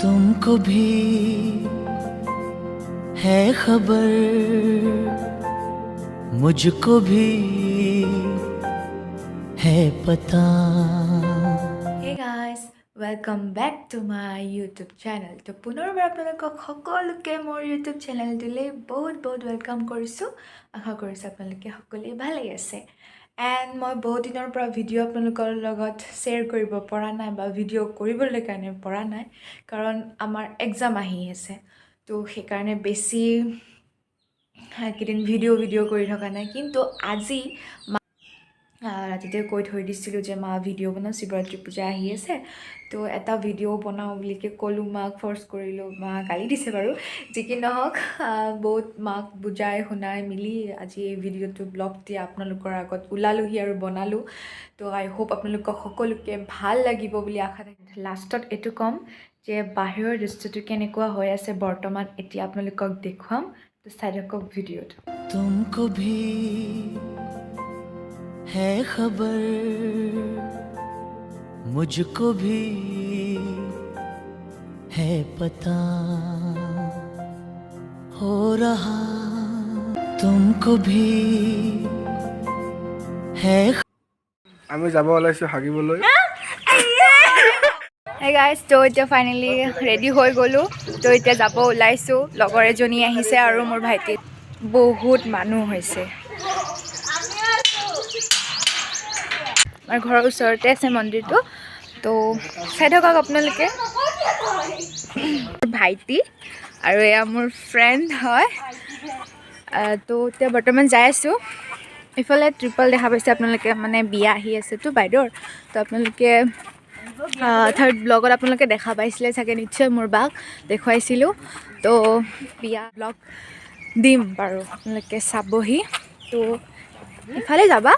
तुमको भी है खबर मुझको भी है पता। Hey guys, welcome back to my YouTube channel. তো পুনৰবাৰ আপোনালোকক সকলোকে মোৰ YouTube চেনেলটোলৈ বহুত ৱেলকাম কৰিছোঁ। আশা কৰিছোঁ আপোনালোকে সকলোৱে ভালেই আছে। এণ্ড মই বহুত দিনৰ পৰা ভিডিঅ' আপোনালোকৰ লগত শ্বেয়াৰ কৰিব পৰা নাই বা ভিডিঅ' কৰিবলৈ কাৰণে পৰা নাই, কাৰণ আমাৰ এক্সাম আহি আছে। তো সেইকাৰণে বেছি কেইদিন ভিডিঅ' কৰি থকা নাই, কিন্তু আজি ৰাতিতে কৈ থৈ দিছিলোঁ যে মা ভিডিঅ' বনাওঁ, শিৱৰাত্ৰি পূজা আহি আছে, তো এটা ভিডিঅ' বনাওঁ বুলিকৈ ক'লোঁ, মাক ফ'ৰ্চ কৰিলোঁ। মা গালি দিছে বাৰু, যি কি নহওক, বহুত মাক বুজাই শুনাই মিলি আজি এই ভিডিঅ'টো ব্লগ দি আপোনালোকৰ আগত ওলালোহি আৰু বনালোঁ। তো আই হোপ আপোনালোকক সকলোকে ভাল লাগিব বুলি আশা থাকিল। লাষ্টত এইটো ক'ম যে বাহিৰৰ দৃশ্যটো কেনেকুৱা হৈ আছে বৰ্তমান, এতিয়া আপোনালোকক দেখুৱাম। তো চাই থাকক ভিডিঅ'টো। तुमको भी है खबर मुझको भी है पता हो रहा तुमको भी है। আমি যাব ওলাইছোঁ হাগিবলৈ। হে গাইজ, তো এতিয়া ফাইনেলি ৰেডি হৈ গ'লোঁ। তো এতিয়া যাব ওলাইছোঁ। লগৰ এজনী আহিছে আৰু মোৰ ভাইটি। বহুত মানুহ হৈছে। আমাৰ ঘৰৰ ওচৰতে আছে মন্দিৰটো, তো চাই থাকক আপোনালোকে। ভাইটি আৰু এয়া মোৰ ফ্ৰেণ্ড হয়। তো এতিয়া বৰ্তমান যাই আছোঁ। ইফালে ট্ৰিপল দেখা পাইছে আপোনালোকে, মানে বিয়া আহি আছেতো বাইদেউৰ। তো আপোনালোকে থাৰ্ড ব্লগত আপোনালোকে দেখা পাইছিলে চাগে, নিশ্চয় মোৰ বাক দেখুৱাইছিলোঁ। তো বিয়া ব্লগ দিম বাৰু, আপোনালোকে চাবহি। তো ইফালে যাবা,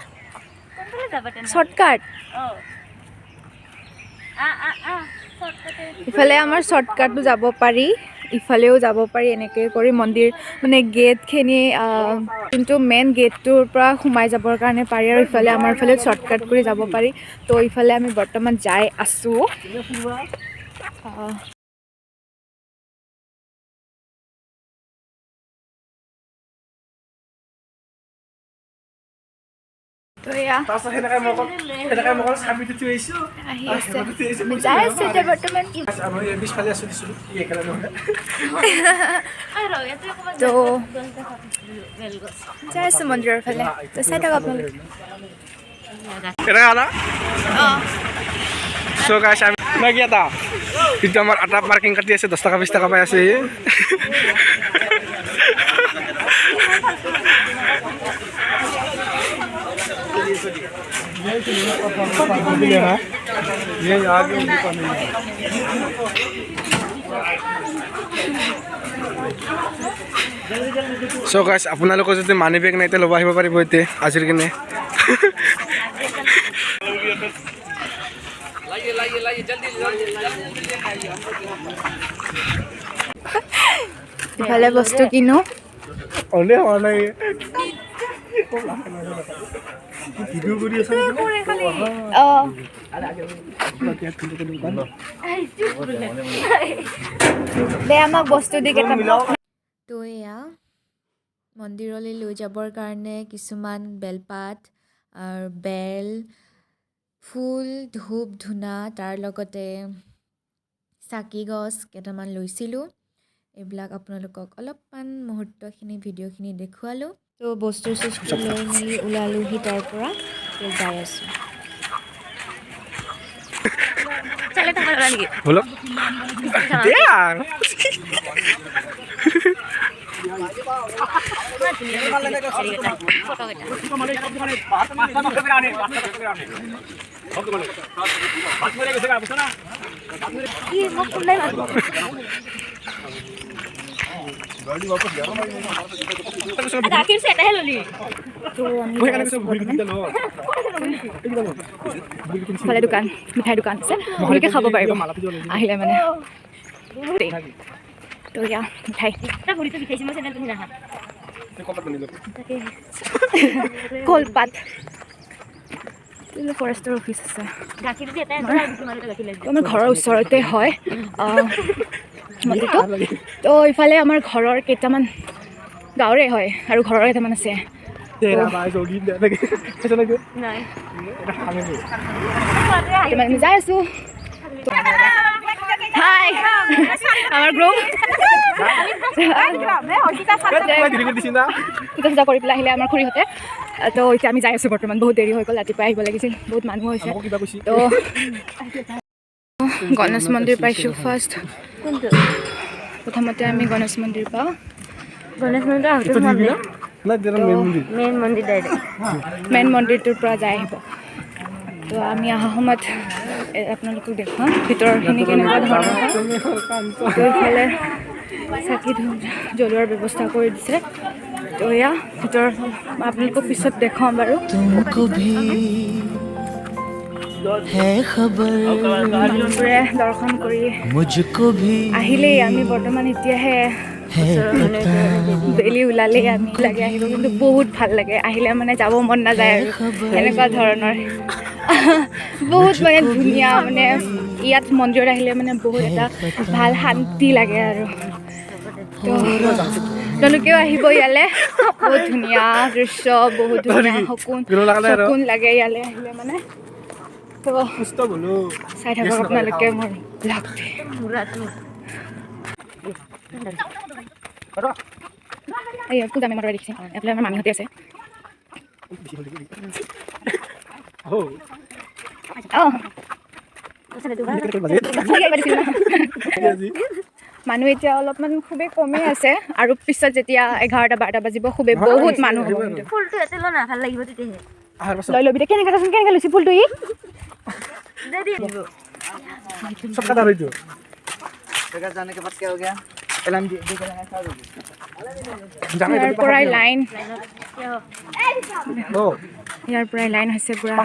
শ্বৰ্টকাট। ইফালে আমাৰ শ্বৰ্টকাটো যাব পাৰি, ইফালেও যাব পাৰি। এনেকৈ কৰি মন্দিৰ মানে গেটখিনি, কিন্তু মেইন গেটটোৰ পৰা সোমাই যাবৰ কাৰণে পাৰি, আৰু ইফালে আমাৰ ইফালে শ্বৰ্টকাট কৰি যাব পাৰি। তো ইফালে আমি বৰ্তমান যাই আছোঁ। তো এয়া আহি আছে, যাই আছোঁ এতিয়া বৰ্তমান। তো যাই আছোঁ মন্দিৰৰ ফালে। তো চাই থাকক আপোনালোকে। কিন্তু আমাৰ আটা পাৰ্কিং কাটি আছে, 10 টকা 20 টকা পাই আছে। চ' গাইছ, আপোনালোকৰ যদি মানি বেগ নাই, ল'ব আহিব পাৰিব এতিয়া আজিৰ কিনে। ইফালে বস্তু কিনো। দে আমাক বস্তু দি কেইটামান। তো এয়া মন্দিৰলৈ লৈ যাবৰ কাৰণে কিছুমান বেলপাত আৰু বেল, ফুল, ধূপ ধূনা, তাৰ লগতে চাকি গছ কেইটামান লৈছিলোঁ। এইবিলাক আপোনালোকক অলপমান মুহূৰ্তখিনি ভিডিঅ'খিনি দেখুৱালোঁ। তো বস্তু চস্তু লৈ মেলি ওলালোহি তাৰ পৰা। এতিয়া যাই আছোঁ। ফালে দোকান, মিঠাই দোকান আছে, আপোনালোকে খাব পাৰিব আহিলে মানে। তো এয়া মিঠাই, কলপাত। ফৰেষ্টৰ অফিচ আছে আমাৰ ঘৰৰ ওচৰতে হয় মন্দিৰটো তো ইফালে আমাৰ ঘৰৰ কেইটামান গাঁৱৰে হয় আৰু ঘৰৰ কেইটামান আছে আমি যাই আছোঁ হাই আমাৰ গ্ৰুপ পূজা কৰি পেলাই আহিলে আমাৰ খুৰীহঁতে তো এতিয়া আমি যাই আছোঁ বৰ্তমান বহুত দেৰি হৈ গ'ল ৰাতিপুৱা আহিব লাগিছিল বহুত মানুহ হৈছে তো গণেশ মন্দিৰ পাইছোঁ ফাৰ্ষ্ট প্ৰথমতে আমি গণেশ মন্দিৰ পাওঁ গণেশ মন্দিৰ মেইন মন্দিৰটোৰ পৰা যাই আহিব তো আমি অহা সময়ত আপোনালোকক দেখুৱাম ভিতৰৰখিনি কেনেকুৱা ধৰণৰ তো ইফালে চাকি জ্বলোৱাৰ ব্যৱস্থা কৰি দিছে তো এয়া ভিতৰৰ আপোনালোকক পিছত দেখুৱাম বাৰু तुमको भी है खबर মানুহবোৰে দৰ্শন কৰি मुझको भी আহিলেই আমি বৰ্তমান এতিয়াহে है पता বেলি ওলালেই আমি লাগে আহিব কিন্তু বহুত ভাল লাগে আহিলে মানে যাব মন নাযায় আৰু এনেকুৱা ধৰণৰ বহুত মানে ধুনীয়া মানে ইয়াত মন্দিৰত আহিলে মানে বহুত এটা ভাল শান্তি লাগে আৰু তো তেওঁলোকেও আহিব ইয়ালৈ বহুত ধুনীয়া দৃশ্য বহুত ধুনীয়া সপোন লাগে ইয়ালৈ আহিলে মানে তো চাই থাকক আপোনালোকে মোৰ এই পূজা মেমৰ দেখিছে এইফালে আমাৰ মামীহঁতে আছে মানুহ এতিয়া অলপমান খুবেই কমেই আছে আৰু পিছত যেতিয়া 11-12 বাজিব খুবেই বহুত মানুহ হ'ব ফুলটো ইয়াতে ল না ভাল লাগিব তেতিয়াহে লৈ ল'বি কেনেকৈ দেচোন কেনেকৈ লৈছে ফুলটো ই ইয়াৰ পৰাই লাইন হৈছে পুৰা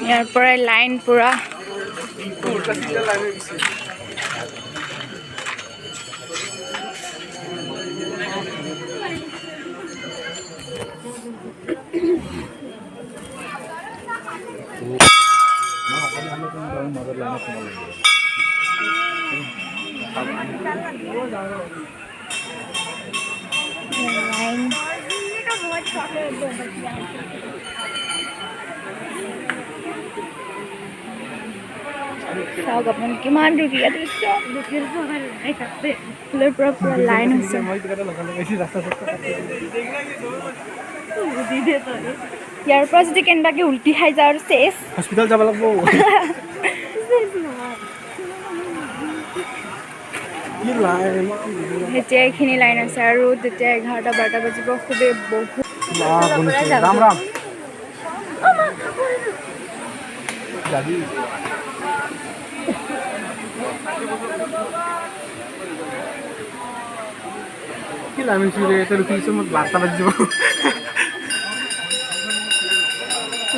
ইয়াৰ পৰাই লাইন পুৰা লাইন চাওক আপুনি কিমান দূৰীয়া দৃশ্য ফুলৰ পৰা পুৰা লাইন হৈছে ইয়াৰ পৰা যদি কেনেবাকৈ উল্টি খাই যাওঁ আৰু চেচ হস্পিটেল যাব লাগিব এতিয়া এইখিনি লাইন আছে আৰু তেতিয়া 11-12 বাজিব খুবেই বহুত ৰাম ৰাম কি লাইন চুৰে এটা ৰখিছো মই 12টা বাজিব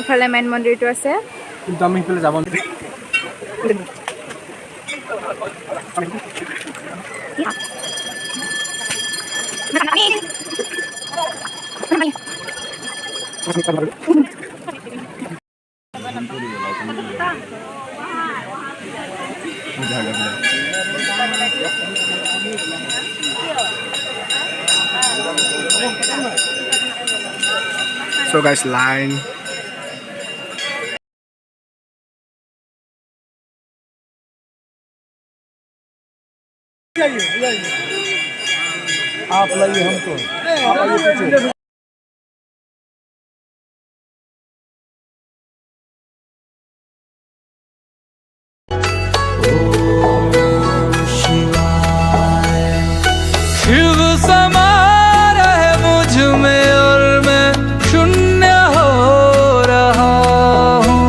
ইফালে মেইন মন্দিৰটো আছে কিন্তু আমি সিফালে যাব নোৱাৰিম So guys, line. आप लाइए हमको आप आइए पीछे शिव समा रहे मुझ में और मैं शून्य हो रहा हूँ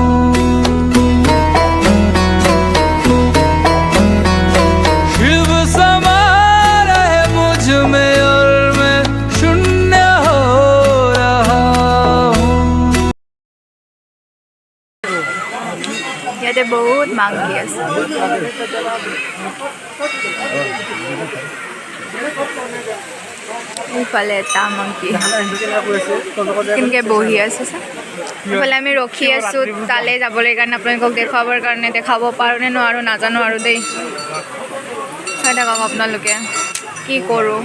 शिव समा रहे मुझ में और मैं शून्य हो বহুত মাংকি আছে ইফালে এটা মাংকি কেনেকৈ বহি আছে ইফালে আমি ৰখি আছোঁ তালৈ যাবলৈ কাৰণে আপোনালোকক দেখুৱাবৰ কাৰণে দেখাব পাৰোঁ নে নোৱাৰোঁ নাজানো আৰু দেই চাই থাকক আপোনালোকে কি কৰোঁ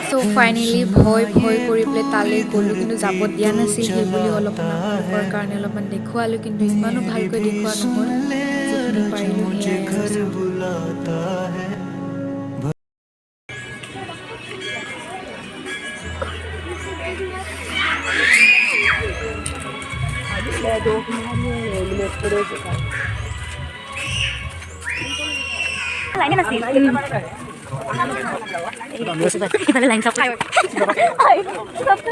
চ' ফাইনেলি ভয় কৰি পেলাই তালৈ গ'লোঁ কিন্তু যাব দিয়া নাছিল সেই বুলি অলপমান আপোনালোকৰ কাৰণে অলপমান দেখুৱালোঁ কিন্তু ইমানো ভালকৈ দেখুওৱা নহ'ল যিখিনি পাৰিলোঁ সেয়াই আৰু লাইনে নাছিল ইফালে লাইন চব খাই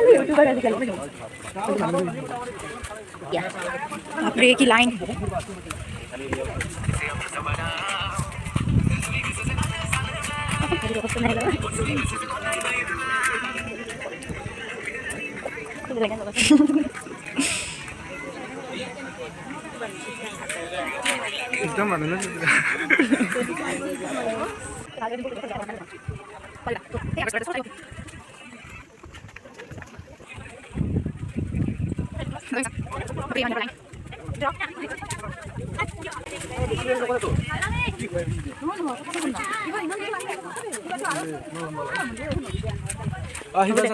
ইউটিউবাৰ আজিকালি বাপৰে কি লাইন একদম মানুহ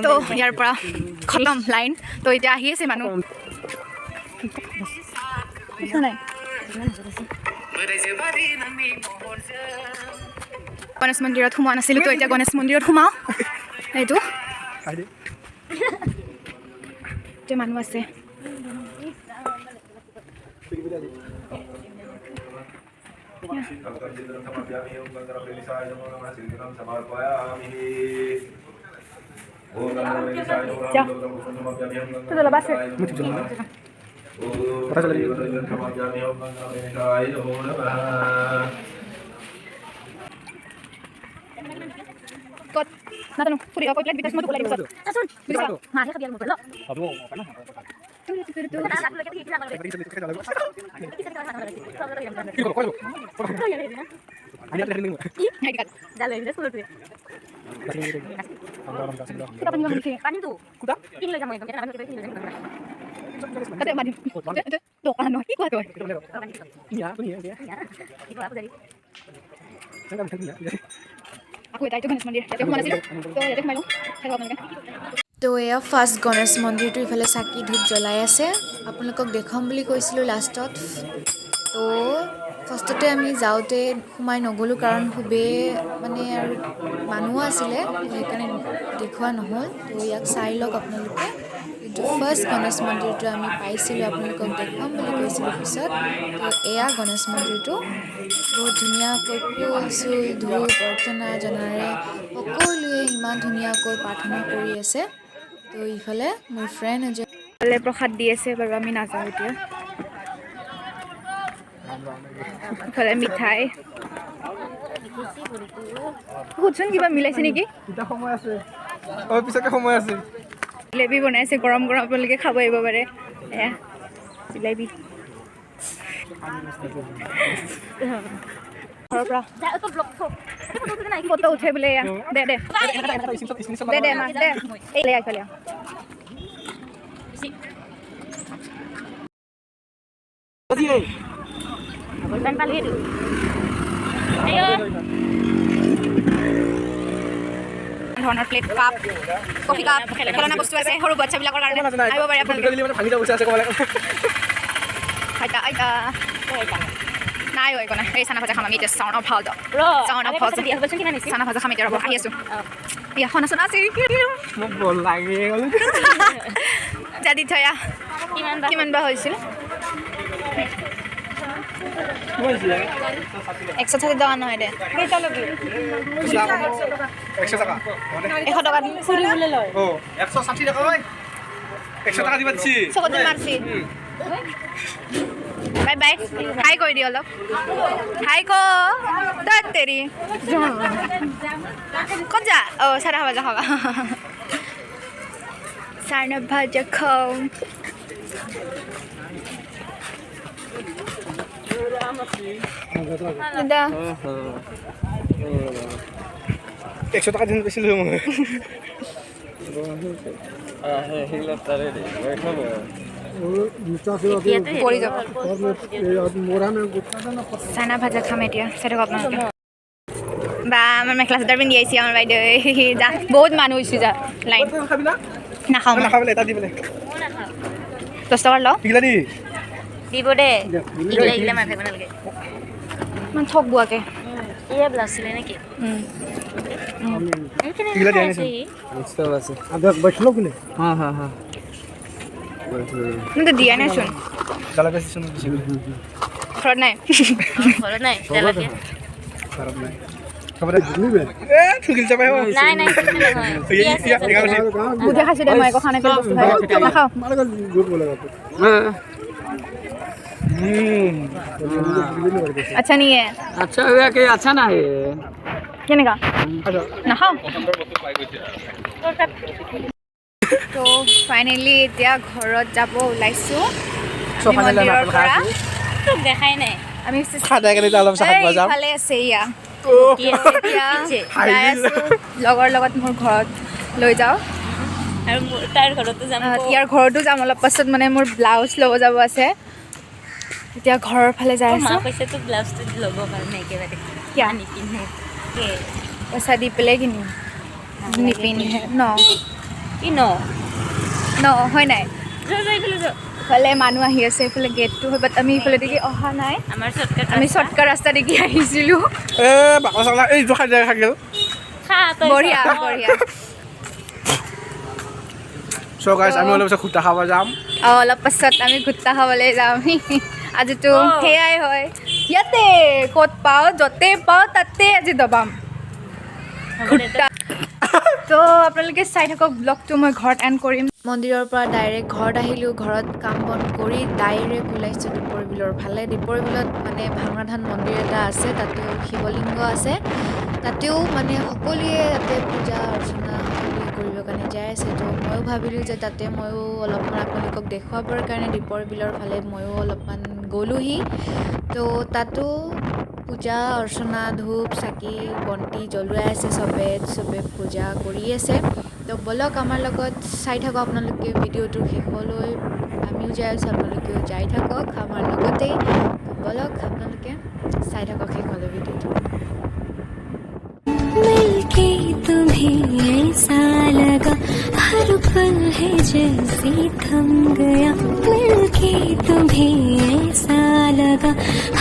তো ইয়াৰ পৰা খতম লাইন তো এতিয়া আহি আছে মানুহ গণেশ মন্দিৰত সোমোৱা নাছিলোঁ তো এতিয়া গণেশ মন্দিৰত সোমাওঁ এইটো এতিয়া মানুহ আছে ক'ত নাজানো ফুৰি কৈ পেলাই বিকাশ মই ওলাই দিব চাচোন বিকাশ মাহে খাবি আৰু মোবাইল হ'ব পানা তো এয়া ফাৰ্ষ্ট গণেশ মন্দিৰটো ইফালে চাকি ধূপ জ্বলাই আছে আপোনালোকক দেখাম বুলি কৈছিলোঁ লাষ্টত তো ফাৰ্ষ্টতে আমি যাওঁতে সোমাই নগ'লোঁ কাৰণ খুবেই মানে আৰু মানুহো আছিলে সেইকাৰণে দেখুওৱা নহ'ল তো ইয়াক চাই লওক আপোনালোকে কিন্তু ফাৰ্ষ্ট গণেশ মন্দিৰটো আমি পাইছিলোঁ আপোনালোকক দেখুৱাম বুলি কৈছিলোঁ পিছত তো এয়া গণেশ মন্দিৰটো বহুত ধুনীয়াকৈ ফুল চুল ধূপ অৰ্চনা জনাৰে সকলোৱে ইমান ধুনীয়াকৈ প্ৰাৰ্থনা কৰি আছে তো ইফালে মোৰ ফ্ৰেণ্ড এজন প্ৰসাদ দি আছে বাৰু আমি নাযাওঁ এতিয়া ইফালে মিঠাই সুধচোন কিবা মিলাইছে নেকি জিলেবি বনাইছে গৰম গৰম আপোনালোকে খাব আহিব পাৰে এয়া জিলেবি ঘৰৰ পৰা ফটো উঠে বোলে এয়া দে দে দে দে মা দে এই লৈ এইফালে ধৰণৰ প্লেট কাপ কফি কাপ খেলনা বস্তু আছে সৰু বাচ্চাবিলাকৰ কাৰণে আহিব পাৰে আপোনালোকে আইতা আইতা নাই ঐ কোনা এই চানা ভাজা খাম আমি এতিয়া চাউনৰ ভাল দ চাউনৰ ভাল চানা ভাজা খাম এতিয়া ৰ'ব আহি আছোঁ ইয়া শুনাচোন আছে মোক বল লাগে জাদি থয়া কিমান বা হৈছিল 160 টকা নহয় দে 100 টাকা 100 টকা ফুৰিবলৈ লয় 160 টাকা ঐ 100 টাকা দিবা দিছি চকতে মাৰছি বাই বাই হাই কৰি দি অলপ হাই ক দত তেৰি ক'ত যা চানা ভাজা খাবা চানা ভাজা খাওঁ দাদা 100 টাকা দিন পাইছিলোঁ মই পৰি যাব চানা ভাজা খাম এতিয়া চাই আপোনালোকে বা আমাৰ মেখেলা চাদৰ পিন্ধি আহিছে আমাৰ বাইদেউ যা বহুত মানুহ হৈছে যা লাইন খাবি না নাখাওঁ মই নাখাবলৈ এটা দি পেলাই 10 টকাৰ ল কিলা দি দিব দে ইগলা ইগলা মাৰ থাকিব নালাগে ইমান ঠগ বোৱাকে এয়া ব্লাউজ চিলাই নেকি কিলা দি আনিছোঁ কিন্তু দিয়া নাইচোন গালা বেচিছোঁ দিছিলোঁ ঘৰত নাই ঘৰত নাই তেলাকে খাৰাপ নাই খবৰ দিবি ঠুকিল চাপাই হ'ব নাই নাই নহয় বুজা খাইছো দে মই একো খানে পেল বস্তু খাই নাখাওঁ আচ্ছা नहीं है अच्छा हुआ कि अच्छा ना है কেনেকা নাখাওঁ তো ফাইনেলি এতিয়া ঘৰত যাব ওলাইছোঁ আমি মন্দিৰৰ পৰা তোক দেখাই নাই আমি খাদাই কেনে অলপ চাহাত বজাম ভালে আছে ইয়া কি আছে এতিয়া পিছে যাই আছোঁ লগৰ লগত মোৰ ঘৰত লৈ যাওঁ আৰু তাৰ ঘৰতো যাম ইয়াৰ ঘৰতো যাম অলপ পাছত মানে মোৰ ব্লাউজ ল'ব যাব আছে এতিয়া ঘৰৰ ফালে যাই মা আছোঁ কৈছে তোক ব্লাউজটো ল'ব কাৰণে একেবাৰে কিয়? নিপিন্ধে পইচা দি পেলাই কিনিম নিপিন্ধে ন কি ন হয় নাই যাই ইফালে মানুহ আহি আছে এইফালে গেটটো হয় বাট আমি ইফালে দেখি অহা নাই আমাৰ চৰ্টকাট আমি শ্বৰ্টকাট ৰাস্তা দেখি আহিছিলোঁ এ বাকলা চাকলা এইটো খাই যায় খাই গেল খা তই বঢ়িয়া বঢ়িয়া চ' গাইছ আমি অলপ পিছত খুটা খাব যাম অলপ পাছত আমি ঘুট্টা খাবলৈ যাম আজিতো সেয়াই হয় ইয়াতে ক'ত পাওঁ য'তে পাওঁ তাতে আজি দবাম ঘুট্টা তো আপোনালোকে চাই থাকক ব্লগটো মই ঘৰত এণ্ড কৰিম মন্দিৰৰ পৰা ডাইৰেক্ট ঘৰত আহিলোঁ ঘৰত কাম বন কৰি ডাইৰেক্ট ওলাইছোঁ দীপৰ বিলৰ ফালে দীপৰ বিলত মানে ভাঙাধান মন্দিৰ এটা আছে তাতেও শিৱলিংগ আছে তাতেও মানে সকলোৱে তাতে পূজা অৰ্চনা সকলোৱে কৰিবৰ কাৰণে যাই আছে তো ময়ো ভাবিলোঁ যে তাতে ময়ো অলপমান আপোনালোকক দেখুৱাবৰ কাৰণে দীপৰ বিলৰ ফালে ময়ো অলপমান গ'লোহি তো তাতো পূজা অৰ্চনা ধূপ চাকি বন্তি জ্বলোৱাই আছে চবে পূজা কৰি আছে তো বলক আমাৰ লগত চাই থাকক আপোনালোকে ভিডিঅ'টো শেষলৈ আমিও যাই আছোঁ আপোনালোকেও যাই থাকক আমাৰ লগতেই তো বলক আপোনালোকে চাই থাকক শেষলৈ ভিডিঅ'টো मिलके तुम्हें ऐसा लगा हर पल है जैसे थम गया मिलके तुम्हें ऐसा लगा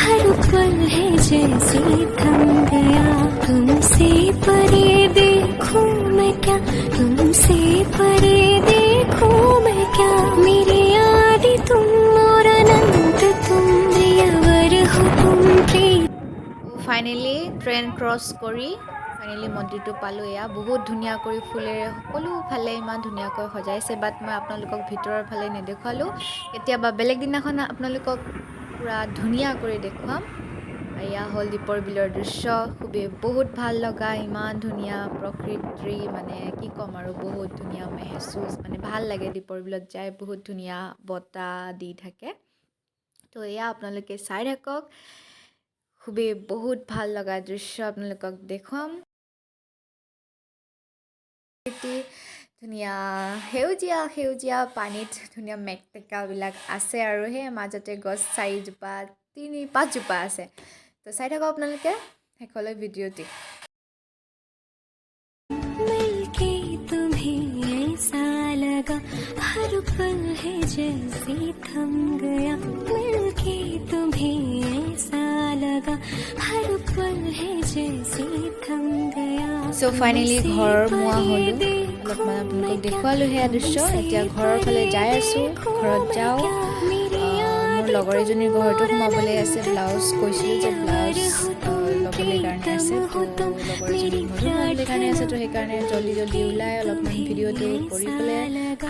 हर पल है जैसे थम गया तुमसे परे देखूं मैं क्या तुमसे परे देखूं मैं क्या मेरी याद तुम और अनंत तुम प्रियवर हो तुम प्रिय ফাইনেলি ট্ৰেইন ক্ৰছ কৰি ফাইনেলি মন্দিৰটো পালোঁ এয়া বহুত ধুনীয়া কৰি ফুলেৰে সকলোফালে ইমান ধুনীয়াকৈ সজাইছে বাট মই আপোনালোকক ভিতৰৰ ফালে নেদেখুৱালোঁ কেতিয়াবা বেলেগ দিনাখন আপোনালোকক পূৰা ধুনীয়া কৰি দেখুৱাম এয়া হ'ল দীপৰ বিলৰ দৃশ্য খুবেই বহুত ভাল লগা ইমান ধুনীয়া প্ৰকৃতি মানে কি ক'ম আৰু বহুত ধুনীয়া মেহচুচ মানে ভাল লাগে দীপৰ বিলত যাই বহুত ধুনীয়া বতাহ দি থাকে তো এয়া আপোনালোকে চাই থাকক খুবেই বহুত ভাল লগা দৃশ্য আপোনালোকক দেখুৱাম ধুনীয়া সেউজীয়া পানীত ধুনীয়া মেকটেকাবিলাক আছে আৰু সেই মাজতে গছ 4জোপা 5জোপা আছে তো চাই থাকক আপোনালোকে শেষলৈ ভিডিঅ'টি मिलके तुम्हें ऐसा लगा हर पल है जैसे थम गया मिलके तुम्हें ऐसा लगा हर पल है जैसे थम गया চ' ফাইনেলি ঘৰ মোৱা হ'লোঁ অলপমান আপোনালোকক দেখুৱালোঁ সেয়া দৃশ্য এতিয়া ঘৰৰ ফালে যাই আছোঁ ঘৰত যাওঁ মোৰ লগৰ এজনীৰ ঘৰতো সোমাবলৈ আছে ব্লাউজ কৈছিলোঁ যে ব্লাউজ ল'বলৈ কাৰণে আছে তো লগৰ এজনীৰ ঘৰতো সোমাবলৈ কাৰণে আছে তো সেইকাৰণে জল্দি ওলাই অলপমান ভিডিঅ'টো কৰি পেলাই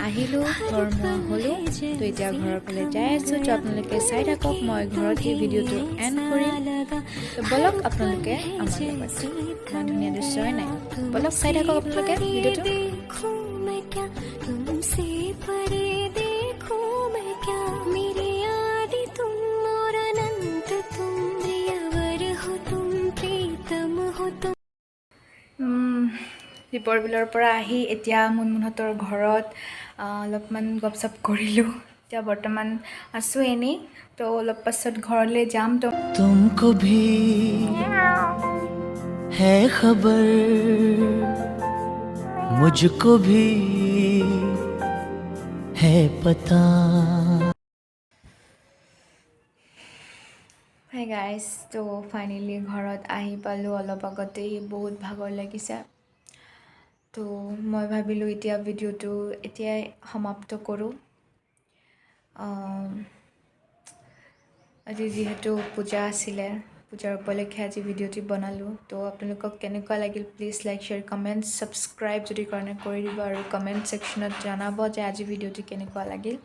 আহিলোঁ ঘৰ মোৱা হ'লোঁ তো এতিয়া ঘৰৰ ফালে যাই আছোঁ তো আপোনালোকে চাই থাকক মই ঘৰতে ভিডিঅ'টো এণ্ড কৰিম তো বলক আপোনালোকে আমাৰ লগত ইমান ধুনীয়া দৃশ্য হয় নাই বলক চাই থাকক আপোনালোকে ভিডিঅ'টো देखूं मैं क्या तुमसे परे देखूं मैं क्या मेरे आदि तुम और अनंत तुम प्रियवर हो तुम प्रीतम हो तुम দীপৰ বিলৰ পৰা আহি এতিয়া মুনমুনহঁতৰ ঘৰত অলপমান গপচপ কৰিলোঁ এতিয়া বৰ্তমান আছোঁ এনেই তো অলপ পাছত ঘৰলৈ যাম তো तुमको भी है खबर मुझको भी है पता হাই গাইজ তো ফাইনেলি ঘৰত আহি পালোঁ অলপ আগতেই বহুত ভাগৰ লাগিছে তো মই ভাবিলোঁ এতিয়া ভিডিঅ'টো এতিয়াই সমাপ্ত কৰোঁ আজি যিহেতু পূজা আছিলে পূজাৰ উপলক্ষে আজি ভিডিঅ'টি বনালোঁ তো আপোনালোকক কেনেকুৱা লাগিল please like share comment subscribe যদি কৰা নাই কৰি দিব আৰু কমেণ্ট ছেকশ্যনত জনাব যে আজি ভিডিঅ'টি কেনেকুৱা লাগিল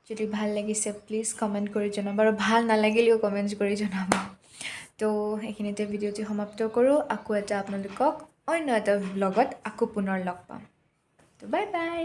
যদি ভাল লাগিছে প্লিজ কমেণ্ট কৰি জনাব আৰু ভাল নালাগিলেও কমেণ্ট কৰি জনাব তো এইখিনিতে ভিডিঅ'টি সমাপ্ত কৰোঁ আকৌ এটা আপোনালোকক অন্য এটা ব্লগত আকৌ পুনৰ লগ পাম তো বাই বাই